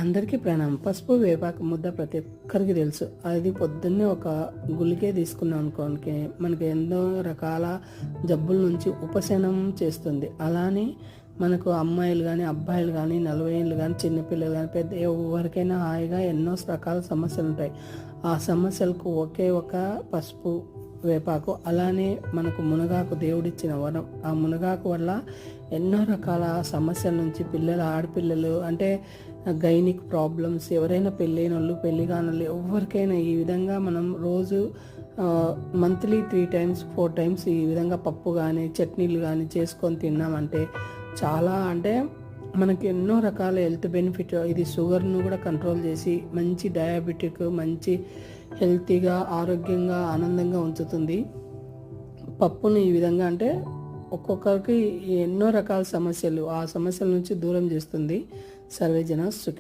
అందరికీ ప్రాణం. పసుపు, వేపాకు ముద్ద ప్రతి ఒక్కరికి తెలుసు. అది పొద్దున్నే ఒక గుళికే తీసుకున్నాం అనుకోనికి మనకి ఎన్నో రకాల జబ్బుల నుంచి ఉపశమనం చేస్తుంది. అలానే మనకు అమ్మాయిలు కానీ అబ్బాయిలు కానీ 40 ఏళ్ళు కానీ చిన్నపిల్లలు కానీ పెద్ద ఎవరికైనా హాయిగా ఎన్నో రకాల సమస్యలు ఉంటాయి. ఆ సమస్యలకు ఒకే ఒక పసుపు, వేపాకు, అలానే మనకు మునగాకు దేవుడిచ్చిన వరం. ఆ మునగాకు వల్ల ఎన్నో రకాల సమస్యల నుంచి ఆడపిల్లలు అంటే గైనిక్ ప్రాబ్లమ్స్, ఎవరైనా పెళ్ళైన వాళ్ళు పెళ్ళి కానోళ్ళు ఎవరికైనా ఈ విధంగా మనం రోజు మంత్లీ 3 times 4 times ఈ విధంగా పప్పు కానీ చట్నీలు కానీ చేసుకొని తిన్నామంటే చాలా అంటే మనకి ఎన్నో రకాల హెల్త్ బెనిఫిట్. ఇది షుగర్ను కూడా కంట్రోల్ చేసి మంచి డయాబెటిక్, మంచి హెల్తీగా, ఆరోగ్యంగా, ఆనందంగా ఉంచుతుంది. పప్పుని ఈ విధంగా అంటే ఒక్కొక్కరికి ఎన్నో రకాల సమస్యలు, ఆ సమస్యల నుంచి దూరం చేస్తుంది. సర్వేజన సుఖినో.